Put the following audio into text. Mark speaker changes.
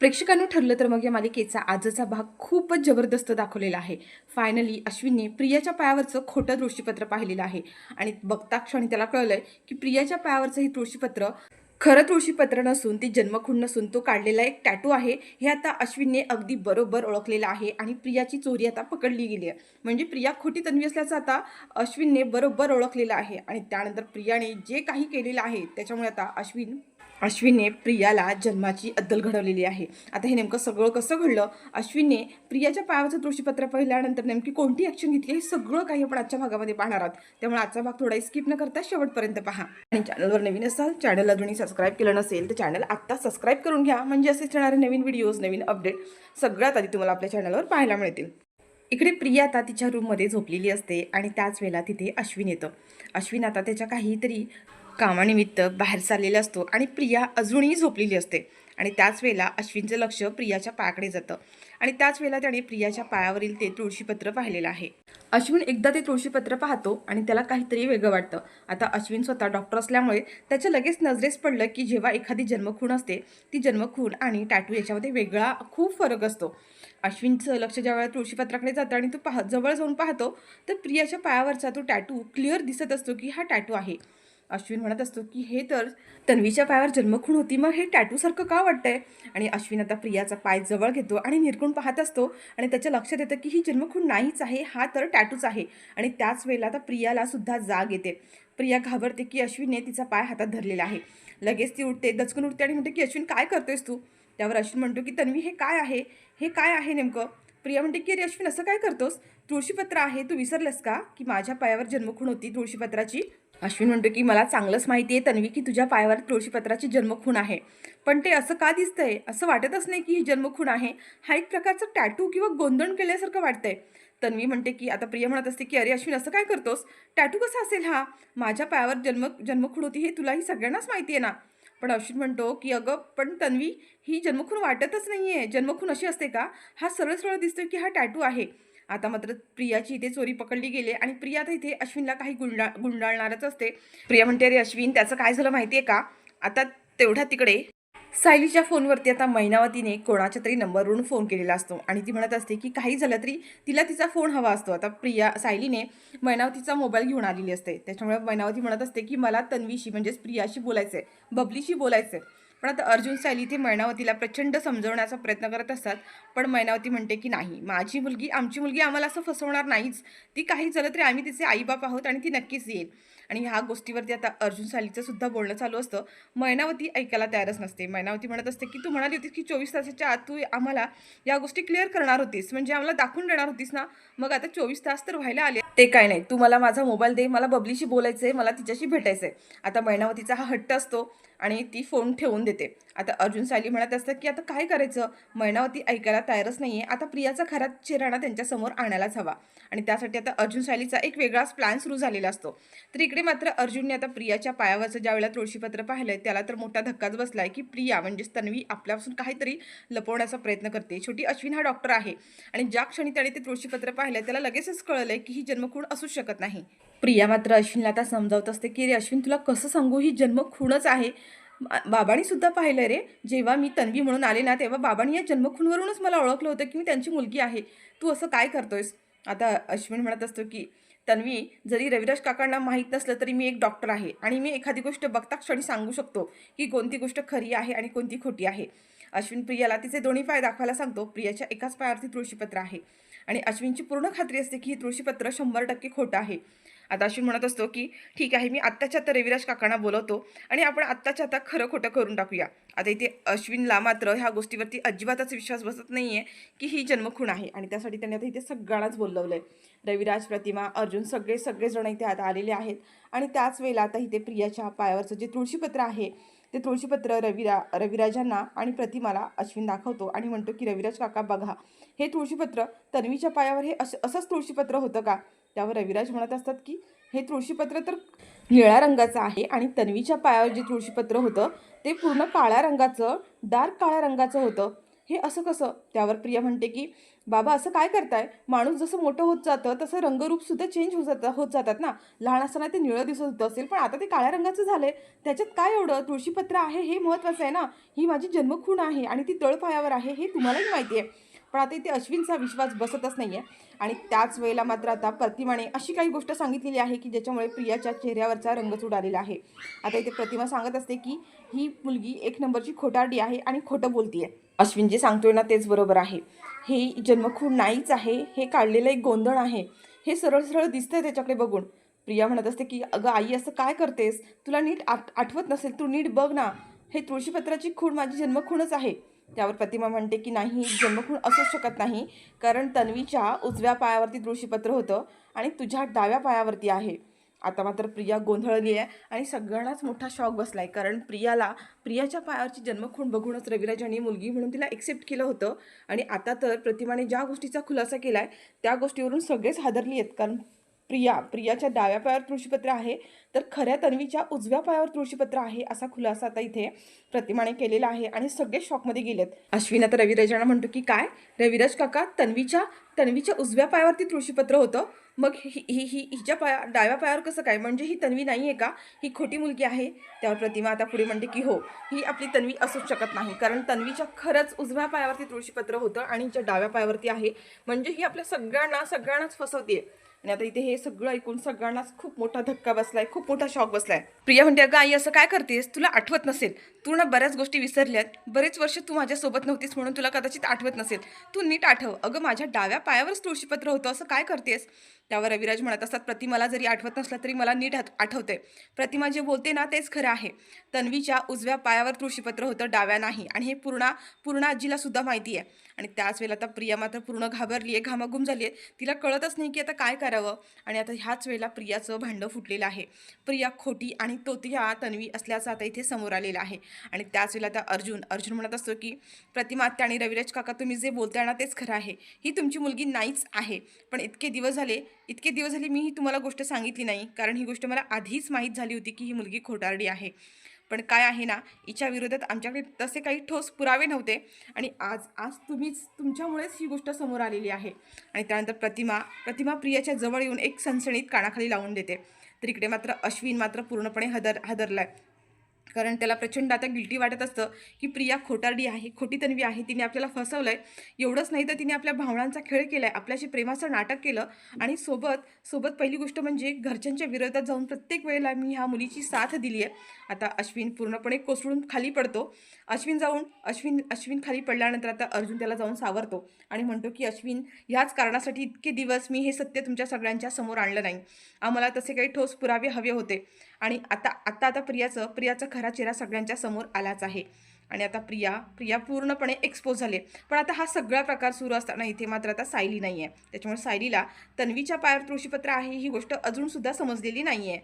Speaker 1: प्रेक्षकांनी ठरलं तर मग या मालिकेचा आजचा भाग खूपच जबरदस्त दाखवलेला आहे. फायनली अश्विनने प्रियाच्या पायावरचं खोटं दृष्टीपत्र पाहिलेलं आहे आणि बघता क्षणी त्याला कळलंय की प्रियाच्या पायावरचं हे दृष्टीपत्र खरं तुळशीपत्र नसून ती जन्मखून नसून तो काढलेला एक टॅटू आहे. हे आता अश्विनने अगदी बरोबर ओळखलेलं आहे आणि प्रियाची चोरी आता पकडली गेली आहे. म्हणजे प्रिया खोटी तन्वी असल्याचं आता अश्विनने बरोबर ओळखलेलं आहे आणि त्यानंतर प्रियाने जे काही केलेलं आहे त्याच्यामुळे आता अश्विनने प्रियाला जन्माची अद्दल घडवलेली आहे. आता हे नेमकं सगळं कसं घडलं, अश्विनने प्रियाच्या पायावरचं दृष्टीपत्र पाहिल्यानंतर नेमकी कोणती ॲक्शन घेतली, हे सगळं काही आपण आजच्या भागामध्ये पाहणार आहोत. त्यामुळे आजचा भाग थोडाही स्किप न करता शेवटपर्यंत पहा. आणि चॅनलवर नवीन असाल, चॅनल अजूनही सबस्क्राईब केलं नसेल तर चॅनल आत्ता सबस्क्राईब करून घ्या. म्हणजे असेच येणारे नवीन व्हिडिओज, नवीन अपडेट सगळ्यात आधी तुम्हाला आपल्या चॅनलवर पाहायला मिळतील. इकडे प्रिया आता तिच्या रूममध्ये झोपलेली असते आणि त्याच वेळेला तिथे अश्विन येतं. अश्विन आता त्याच्या काहीतरी कामानिमित्त बाहेर चाललेला असतो आणि प्रिया अजूनही झोपलेली असते आणि त्याच वेळेला अश्विनचं लक्ष प्रियाच्या पायाकडे जातं आणि त्याच वेळेला त्याने प्रियाच्या पायावरील ते तुळशीपत्र पाहिलेलं आहे. अश्विन एकदा ते तुळशीपत्र पाहतो आणि त्याला काहीतरी वेगळं वाटतं. आता अश्विन स्वतः डॉक्टर असल्यामुळे त्याच्या लगेच नजरेस पडलं की जेव्हा एखादी जन्मखून असते ती जन्मखून आणि टॅटू याच्यामध्ये वेगळा खूप फरक असतो. अश्विनचं लक्ष ज्यावेळेला तुळशीपत्राकडे जातं आणि तो जवळ जाऊन पाहतो तर प्रियाच्या पायावरचा तो टॅटू क्लिअर दिसत असतो की हा टॅटू आहे. अश्विन म्हणत असतो की हे तर तन्वीच्या पायावर जन्मखून होती, मग हे टॅटूसारखं का वाटतंय. आणि अश्विन आता प्रियाचा पाय जवळ घेतो आणि निरखून पाहत असतो आणि त्याच्या लक्षात येतं की ही जन्मखून नाहीच आहे, हा तर टॅटूच आहे. आणि त्याच वेळेला आता प्रियाला सुद्धा जाग येते. प्रिया घाबरते की अश्विनने तिचा पाय हातात धरलेला आहे. लगेच ती उठते, दचकून उठते आणि म्हणते की अश्विन काय करतोयस तू. त्यावर अश्विन म्हणतो की तन्वी हे काय आहे, हे काय आहे नेमकं. प्रिया म्हणते की अरे अश्विन असं काय करतोस, तुळशीपत्र आहे, तू विसरलंस का की माझ्या पायावर जन्मखून होती तुळशीपत्राची. अश्विन म्हणतो की मला चांगलंच माहिती आहे तन्वी की तुझ्या पायावर तुळशीपत्राची जन्मखून आहे, पण ते असं का दिसतंय, असं वाटतच नाही की ही जन्मखून आहे. हा एक प्रकारचा टॅटू किंवा गोंधळ केल्यासारखं वाटतंय. तन्वी म्हणते की आता प्रिया म्हणत असते की अरे अश्विन असं काय करतोस, टॅटू कसा असेल हा, माझ्या पायावर जन्मखून होती हे तुलाही सगळ्यांनाच माहिती आहे ना. पण अश्विन म्हणतो की अगं पण तन्वी, ही जन्मखून वाटतच नाहीये, जन्मखून अशी असते का, हा सरळ सरळ दिसतोय की हा टॅटू आहे. आता मात्र प्रियाची इथे चोरी पकडली गेली आणि प्रिया आता इथे अश्विनला काही गुंडाळणारच असते. प्रिया म्हणते अरे अश्विन त्याचं काय झालं माहितीये का. आता तेवढ्या तिकडे सायलीच्या फोनवरती आता मैनावतीने कोणाच्या तरी नंबरवरून फोन केलेला असतो आणि ती म्हणत असते की काही झालं तरी तिला तिचा फोन हवा असतो. आता सायलीने मैनावतीचा मोबाईल घेऊन आलेली असते, त्याच्यामुळे मैनावती म्हणत असते की मला तन्वीशी म्हणजेच प्रियाशी बोलायचंय, बबलीशी बोलायचंय. पण आता अर्जुन सायली इथे मैनावतीला प्रचंड समजवण्याचा प्रयत्न करत असतात. पण मैनावती म्हणते की नाही, माझी मुलगी आमची मुलगी आम्हाला असं फसवणार नाहीच, ती काही झालं तरी आम्ही तिचे आईबाप आहोत आणि ती नक्कीच येईल. आणि ह्या गोष्टीवरती आता अर्जुन सालीचं सुद्धा बोलणं चालू असतं. मैनावती ऐकायला तयारच नसते. मैनावती म्हणत असते की तू म्हणाली होतीस की 24 तासाच्या आत तू आम्हाला या गोष्टी क्लिअर करणार होतीस, म्हणजे आम्हाला दाखवून देणार होतीस ना. मग आता 24 तास तर व्हायला आले, ते काय नाही, तू मला माझा मोबाईल दे, मला बबलीशी बोलायचंय, मला तिच्याशी भेटायचंय. आता मैनावतीचा हा हट्ट असतो आणि ती फोन ठेवून देते. आता अर्जुन सायली म्हणत असतात की आता काय करायचं. मैनावती ऐकायला तयारच नाहीये. आता प्रियाचा खरा चेहरा त्यांच्यासमोर आणायलाच हवा आणि त्यासाठी आता अर्जुन सायलीचा एक वेगळाच प्लॅन सुरू झालेला असतो. तर इकडे मात्र अर्जुनने आता प्रियाच्या पायावरचं ज्या वेळेला तुळशीपत्र पाहिलंय त्याला तर मोठा धक्काच बसलाय की प्रिया म्हणजेच तन्वी आपल्यापासून काहीतरी लपवण्याचा प्रयत्न करते. शेवटी अश्विन हा डॉक्टर आहे आणि ज्या क्षणी त्याने ते तुळशीपत्र पाहिलंय त्याला लगेचच कळलंय की ही जन्मखूण असूच शकत नाही. प्रिया मात्र अश्विनला आता समजावत असते की रे अश्विन तुला कसं सांगू, ही जन्मखूणच आहे. बाबांनी सुद्धा पाहिलं रे, जेव्हा मी तन्वी म्हणून आले ना तेव्हा बाबांनी या जन्मखूनवरूनच मला ओळखलं होतं की मी त्यांची मुलगी आहे. तू असं काय करतोयस. आता अश्विन म्हणत असतो की तन्वी, जरी रविराज काकांना माहीत नसलं तरी मी एक डॉक्टर आहे आणि मी एखादी गोष्ट बघता क्षणी सांगू शकतो की कोणती गोष्ट खरी आहे आणि कोणती खोटी आहे. अश्विन प्रियाला तिचे दोन्ही पाय दाखवायला सांगतो. प्रियाच्या एकाच पायावरती तुळशीपत्र आहे आणि अश्विनची पूर्ण खात्री असते की हे तुळशीपत्र 100% खोटं आहे. आता अश्विन म्हणत असतो की ठीक आहे, मी आत्ताच्या आत्ता रविराज काकांना बोलवतो आणि आपण आत्ताच्या आता खरं खोटं करून टाकूया. आता इथे अश्विनला मात्र ह्या गोष्टीवरती अजिबातच विश्वास बसत नाहीये की ही जन्मखूण आहे आणि त्यासाठी त्याने आता इथे सगळ्यांनाच बोलवलंय. रविराज, प्रतिमा, अर्जुन सगळेजण इथे आता आलेले आहेत आणि त्याच वेळेला आता इथे प्रियाच्या पायावरचं जे तुळशीपत्र आहे ते तुळशीपत्र रविराजांना आणि प्रतिमाला अश्विन दाखवतो आणि म्हणतो की रविराज काका बघा, हे तुळशीपत्र तन्वीच्या पायावर हे असंच तुळशीपत्र होतं का. त्यावर रविराज म्हणत असतात की हे तुळशीपत्र तर निळ्या रंगाचं आहे आणि तन्वीच्या पायावर जे तुळशीपत्र होतं ते पूर्ण काळ्या रंगाचं, डार्क काळ्या रंगाचं होतं. हे असं कसं? त्यावर प्रिया म्हणते की बाबा असं काय करताय? माणूस जसं मोठं होत जातं तसं रंगरूपसुद्धा चेंज होत जातात ना. लहान असताना ते निळं दिसत होतं असेल, पण आता ते काळ्या रंगाचं झालंय. त्याच्यात काय एवढं? तुळशीपत्र आहे हे महत्त्वाचं आहे ना. ही माझी जन्मखूण आहे आणि ती तळपायावर आहे हे तुम्हालाही माहिती आहे. पण आता इथे अश्विनचा विश्वास बसतच नाहीये आणि त्याच वेळेला मात्र आता प्रतिमाने अशी काही गोष्ट सांगितलेली आहे की ज्याच्यामुळे प्रियाच्या चेहऱ्यावरचा रंगच उडालेला आहे. आता इथे प्रतिमा सांगत असते की ही मुलगी एक नंबरची खोटारडी आहे आणि खोटं बोलतीये. अश्विन जे सांगतोय ना तेच बरोबर आहे. हे जन्मखूण नाहीच आहे, हे काढलेलं एक गोंधळ आहे. हे सरळ सरळ दिसतंय त्याच्याकडे बघून. प्रिया म्हणत असते की अगं आई असं काय करतेस? तुला नीट आठवत नसेल, तू नीट बघ ना. हे तुळशीपत्राची खूण माझी जन्मखूणच आहे. त्यावर प्रतिमा म्हणते की नाही, जन्मखूण असूच शकत नाही, कारण तन्वीच्या उजव्या पायावरती तुळशीपत्र होतं आणि तुझ्या डाव्या पायावरती आहे. आता मात्र प्रिया गोंधळली आहे आणि सगळ्यांनाच मोठा शॉक बसलाय, कारण प्रियाच्या पायावरची जन्मखूण बघूनच रविराजांनी मुलगी म्हणून तिला एक्सेप्ट केलं होतं आणि आता तर प्रतिमाने ज्या गोष्टीचा खुलासा केलाय त्या गोष्टीवरून सगळेच हादरली आहेत. कारण प्रियाच्या डाव्या पायावर तुळशीपत्र आहे, तर खऱ्या तन्वीच्या उजव्या पायावर तुळशीपत्र आहे असा खुलासा आता इथे प्रतिमाने केलेला आहे आणि सगळे शॉकमध्ये गेलेत. अश्विन आता रविराजांना म्हणतो की काय, रविराज काका, तन्वीच्या उजव्या पायावरती तुळशीपत्र होतं, मग हिच्या डाव्या पायावर कसं काय? म्हणजे ही तन्वी नाही आहे का? ही खोटी मुलगी आहे? त्यावर प्रतिमा आता पुढे म्हणते की हो, ही आपली तन्वी असूच शकत नाही, कारण तन्वीच्या खरंच उजव्या पायावरती तुळशीपत्र होतं आणि हिच्या डाव्या पायावरती आहे, म्हणजे ही आपल्या सगळ्यांनाच फसवते. आणि आता इथे हे सगळं ऐकून सगळ्यांनाच खूप मोठा धक्का बसलाय, खूप मोठा शॉक बसलाय. प्रिया म्हणते अगं आई असं काय करतेस? तुला आठवत नसेल, तू ना बऱ्याच गोष्टी विसरल्यात. बरेच वर्ष तू माझ्यासोबत नव्हतीस म्हणून तुला कदाचित आठवत नसेल. तू नीट आठव. अगं माझ्या डाव्या पायावरच तुळशीपत्र होतं, असं काय करतेस? त्यावर रविराज म्हणत असतात प्रतिमाला जरी आठवत नसलं तरी मला नीट आठवते. प्रतिमा जे बोलते ना तेच खरं आहे. तन्वीच्या उजव्या पायावर तुळशीपत्र होतं, डाव्या नाही, आणि हे पूर्ण आजीला सुद्धा माहिती आहे. आणि त्याच वेळेला आता प्रिया मात्र पूर्ण घाबरली आहे, घामाघूम झाली आहे. तिला कळतच नाही की आता काय करावं. आणि आता ह्याच वेळेला प्रियाचं भांडं फुटलेलं आहे. प्रिया खोटी आणि तोतिया तन्वी असल्याचं आता इथे समोर आलेलं आहे. आणि त्याच वेळेला आता अर्जुन म्हणत असतो की प्रतिमा आत्या आणि रविराज काका, तुम्ही जे बोलताय ना तेच खरं आहे. ही तुमची मुलगी नाहीच आहे. पण इतके दिवस झाले मी ही तुम्हाला गोष्ट सांगितली नाही, कारण ही गोष्ट मला आधीच माहीत झाली होती की ही मुलगी खोटारडी आहे. पण काय आहे ना, हिच्या विरोधात आमच्याकडे तसे काही ठोस पुरावे नव्हते आणि आज तुमच्यामुळेच ही गोष्ट समोर आलेली आहे. आणि त्यानंतर प्रतिमा प्रियाच्या जवळ येऊन एक सणसणीत कानाखाली लावून देते. तर इकडे मात्र अश्विन मात्र पूर्णपणे हादरलाय, कारण त्याला प्रचंड आता गिल्टी वाटत असतं की प्रिया खोटारडी आहे, खोटी तन्वी आहे, तिने आपल्याला फसवलंय. एवढंच नाही तर तिने आपल्या भावनांचा खेळ केलाय, आपल्याशी प्रेमाचं नाटक केलं आणि सोबत पहिली गोष्ट म्हणजे घरच्यांच्या विरोधात जाऊन प्रत्येक वेळेला मी ह्या मुलीची साथ दिली आहे. आता अश्विन पूर्णपणे कोसळून खाली पडतो. अश्विन खाली पडल्यानंतर आता अर्जुन त्याला जाऊन सावरतो आणि म्हणतो की अश्विन, ह्याच कारणासाठी इतके दिवस मी हे सत्य तुमच्या सगळ्यांच्या समोर आणलं नाही. आम्हाला तसे काही ठोस पुरावे हवे होते आणि आता प्रियाचा खरा चेहरा सगळ्यांच्या समोर आलाच आहे. आणि आता प्रिया पूर्णपणे एक्सपोज झाली. पण आता हा सगळा प्रकार सुरू असताना इथे मात्र आता सायली नाही आहे. त्याच्यामुळे सायलीला तन्वीच्या पायावर तुळशीपत्र आहे ही गोष्ट अजून सुद्धा समजलेली नाही आहे.